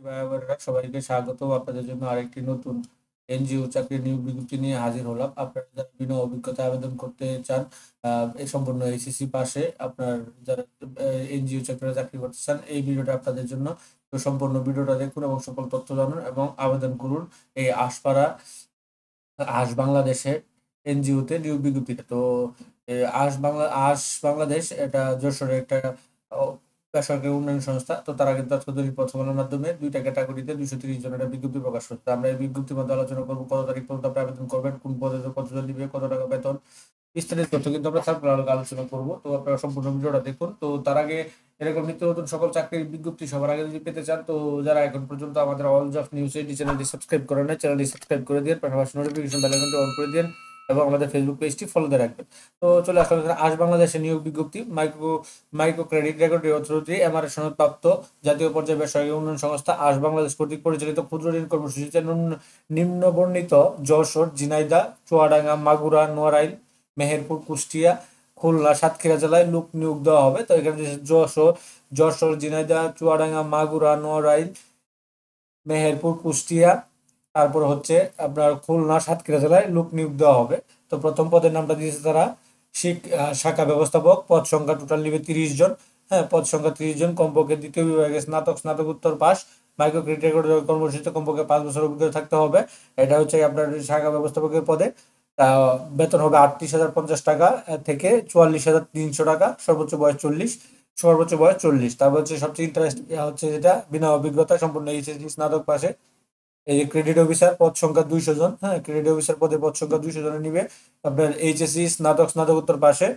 ভাই বোনেরা সবাইকে স্বাগত। আপনাদের জন্য আরেকটি নতুন এনজিও চাকরির নিয়োগ বিজ্ঞপ্তি নিয়ে হাজির হলাম। আপনারা যারা বিনা অভিজ্ঞতায় আবেদন করতে চান, এই সম্পূর্ণ এইচএসসি পাশে আপনার যারা এনজিও চাকরিতে চাকরি করতে চান, এই ভিডিওটা আপনাদের জন্য। তো সম্পূর্ণ ভিডিওটা দেখুন এবং সকল তথ্য জানুন এবং আবেদন করুন এই আশ বাংলাদেশের এনজিওতে নিয়োগ বিজ্ঞপ্তিটা। তো আশ বাংলাদেশ এটা যশোরের একটা আহ, বেসরকারি উন্নয়ন সংস্থা। তো তারা কিন্তু আজকে দৈনিক প্রথম আলোর মাধ্যমে দুইটা ক্যাটাগরিতে 230 জনের একটা বিজ্ঞপ্তি প্রকাশ করছে। আমরা এই বিজ্ঞপ্তির মধ্যে আলোচনা করবো কত তারিখ পর্যন্ত আপনি আবেদন করবেন, কোন পদে কতজন দিবে, কত টাকা বেতন, বিস্তারিত তথ্য কিন্তু আমরা সার্কুলার আলোচনা করবো। তো আপনারা সম্পূর্ণ ভিডিওটা দেখুন। তো তার আগে এরকম নিত্য নতুন সকল চাকরির বিজ্ঞপ্তি সবার আগে যদি পেতে চান, তো যারা এখন পর্যন্ত আমাদের অল জব নিউজ এইটি চ্যানেলটি সাবস্ক্রাইব করেন না, চ্যানেলটি সাবস্ক্রাইব করে দিন, পাশাপাশি নোটিফিকেশন বেল আইকনটি অন করে দিন এবং আমাদের ফেসবুক পেজটি ফলো দিয়ে রাখবেন। তো চলে আসলাম এখানে আজ বাংলাদেশের নিয়োগ বিজ্ঞপ্তি। Micro credit regulatory authority MRA সনদপ্রাপ্ত জাতীয় পর্যায়ে বেসরকারি উন্নয়ন সংস্থা আজ বাংলাদেশ কর্তৃক পরিচালিত ক্ষুদ্র ঋণ কর্মসূচিতে নিম্ন বর্ণিত যশোর, ঝিনাইদহ, চুয়াডাঙ্গা, মাগুরা, নোয়ারাইল, মেহেরপুর, কুষ্টিয়া, খুলনা, সাতক্ষীরা জেলায় লোক নিয়োগ দেওয়া হবে। তো এখানে যশোর, ঝিনাইদহ, চুয়াডাঙ্গা, মাগুরা, নোয়ারাইল, মেহেরপুর, কুষ্টিয়া, তারপর হচ্ছে আপনার খুলনা, সাতক্ষীরা জেলায় লোক নিয়োগ দেওয়া হবে। তো প্রথম পদের নামটা দিয়েছে তারা শাখা ব্যবস্থাপক। পদ সংখ্যা টোটাল নিবে 30 জন। হ্যাঁ, পদ সংখ্যা 30 জন। কমপক্ষে দ্বিতীয় বিভাগে স্নাতকোত্তর পাস। মাইক্রো ক্রেডিট কর্মসূচিতে কমপক্ষে 5 বছর অভিজ্ঞতা থাকতে হবে। এটা হচ্ছে আপনার শাখা ব্যবস্থাপকের পদে। তা বেতন হবে 38,050 টাকা থেকে 44,300 টাকা। সর্বোচ্চ বয়স 40। তারপর হচ্ছে সবচেয়ে ইন্টারেস্ট হচ্ছে যেটা বিনা অভিজ্ঞতা সম্পূর্ণ এইচএসসি স্নাতক পাশে। এই যে ক্রেডিট অফিসার পদ সংখ্যা 200 জন। হ্যাঁ, ক্রেডিট অফিসার পদে পদ সংখ্যা 200 জনের নিবে। আপনার এইচএসসি স্নাতকোত্তর পাশে।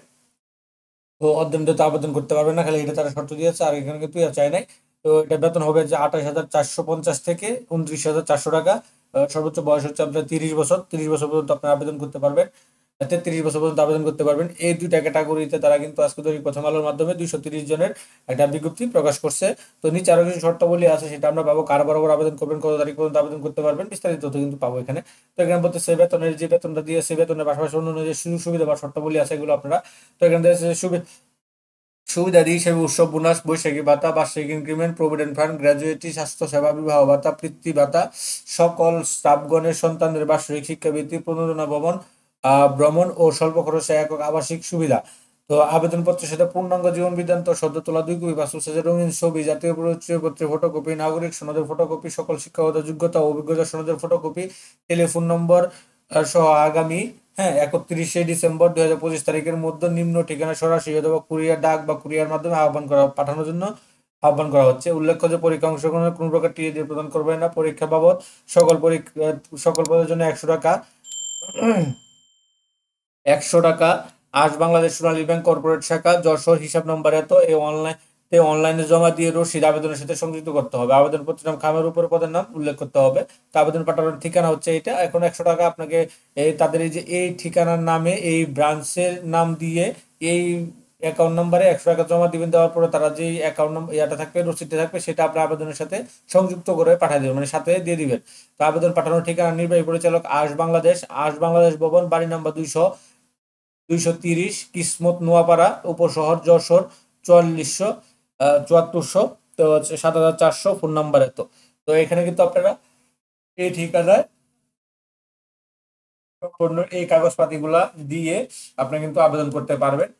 তো অধ্যয়ন তো আবেদন করতে পারবে না, খালি এটা তারা শর্ত দিয়েছে, আর এখানে কিন্তু চাই নাই। তো এটা বেতন হবে যে 28,450 থেকে 29,400 টাকা। সর্বোচ্চ বয়স হচ্ছে আপনার 30 বছর। 30 বছর পর্যন্ত আপনি আবেদন করতে পারবেন। 33 বছর পর্যন্ত আবেদন করতে পারবেন। এই দুইটা ক্যাটাগরিতে তারা কিন্তু আজকে দৈনিক প্রথম আলোর মাধ্যমে 230 জনের একটা বিজ্ঞপ্তি প্রকাশ করছে। তো নিচে আরো কিছু শর্তাবলী আছে, সেটা আমরা পাবো। কার বরাবর আবেদন করবেন, কত তারিখ পর্যন্ত আবেদন করতে পারবেন, বিস্তারিত তথ্য কিন্তু পাবো এখানে। তো এখানে বলতে সে বেতনের যে বেতনটা দিয়ে সে বেতনের পাশাপাশি অন্যান্য যে সুযোগ সুবিধা বা শর্তাবলী আছে এগুলো আপনারা। তো এখানে সুবিধাদি হিসেবে উৎসব বোনাস, বৈশাখী ভাতা, বার্ষিক ইনক্রিমেন্ট, প্রভিডেন্ট ফান্ড, গ্র্যাজুয়েটি, স্বাস্থ্য সেবা, বিবাহ ভাতা, বৃত্তি ভাতা, সকল স্টাফগণের সন্তানদের বার্ষিক শিক্ষাবৃত্তি, প্রণোদনা ভ্রমণ ও স্বল্প খরচে একক আবাসিক সুবিধা। তো আবেদনপত্রের সাথে পূর্ণাঙ্গ জীবন বৃত্তান্ত, সদ্য তোলা 2 কপি পাসপোর্ট সাইজের রঙিন ছবি, জাতীয় পরিচয়পত্রের ফটোকপি, নাগরিক সনদের ফটোকপি, সকল শিক্ষাগত যোগ্যতা ও অভিজ্ঞতা সনদের ফটোকপি, টেলিফোন নম্বর সহ আগামী 31শে ডিসেম্বর 2025 তারিখের মধ্যে নিম্ন ঠিকানা সরাসরি অথবা কুরিয়ার, ডাক বা কুরিয়ার মাধ্যমে পাঠানোর জন্য আহ্বান করা হচ্ছে। উল্লেখ্য যে পরীক্ষা অংশগ্রহণের কোনো প্রকার টিএ প্রদান করবে না। পরীক্ষা বাবদ সকল পদের জন্য 100 টাকা। 100 টাকা আজ বাংলাদেশ সোনালী ব্যাংক কর্পোরেট শাখা যশোর, হিসাব নম্বর এত, অনলাইনে জমা দিয়ে রসিদ আবেদনের সাথে সংযুক্ত করতে হবে। আবেদনপত্রের নাম খামের উপরে পদের নাম উল্লেখ করতে হবে। তো আবেদন পাঠানোর ঠিকানা হচ্ছে এটা। এখন 100 টাকা আপনাকে তাদের এই যে এই ঠিকানার নামে এই ব্রাঞ্চের নাম দিয়ে এই অ্যাকাউন্ট নাম্বারে 100 টাকা জমা দিবেন। দেওয়ার পরে তারা যে অ্যাকাউন্ট নাম্বার ইয়াটা থাকবে, রসিদটা থাকবে, সেটা আপনার আবেদনের সাথে সংযুক্ত করে পাঠিয়ে দেবেন, মানে সাথে দিয়ে দিবেন। তো আবেদন পাঠানোর ঠিকানা নির্বাহী পরিচালক আশ বাংলাদেশ ভবন, বাড়ি নাম্বার 230, কিসমত, নোয়াপাড়া, উপশহর, যশোর, 4400 তো হচ্ছে 7400, ফোন নাম্বার এত। তো এখানে কিন্তু আপনারা এই ঠিকানায় সম্পূর্ণ এই কাগজপাতিগুলা দিয়ে আপনি কিন্তু আবেদন করতে পারবেন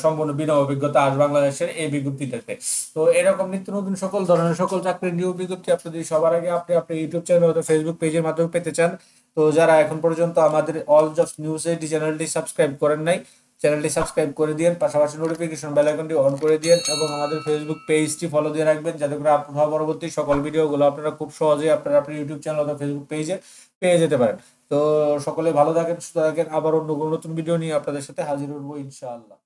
সম্পূর্ণ বিনা অভিজ্ঞতা আজ বাংলাদেশের এই বিজ্ঞপ্তিটাতে। তো এরকম নিত্য নতুন সকল ধরনের সকল চাকরির নিয়োগ বিজ্ঞপ্তি আপনি যদি সবার আগে আপনি ইউটিউব চ্যানেল অথবা ফেসবুক পেজের মাধ্যমে পেতে চান, তো যারা এখন পর্যন্ত আমাদের অল জবস নিউজ এইটি চ্যানেলটি সাবস্ক্রাইব করেন নাই, চ্যানেলটি সাবস্ক্রাইব করে দিন, পাশাপাশি নোটিফিকেশন বেল আইকনটি অন করে দিন এবং আমাদের ফেসবুক পেজটি ফলো দিয়ে রাখবেন, যাতে করে আপলোড হওয়া পরবর্তী সকল ভিডিওগুলো আপনারা খুব সহজেই আপনার ইউটিউব চ্যানেল অথবা ফেসবুক পেজে পেয়ে যেতে পারেন। তো সকলে ভালো থাকেন, সুস্থ থাকেন। আবার অন্য কোনো নতুন ভিডিও নিয়ে আপনাদের সাথে হাজির হবো ইনশাআল্লাহ।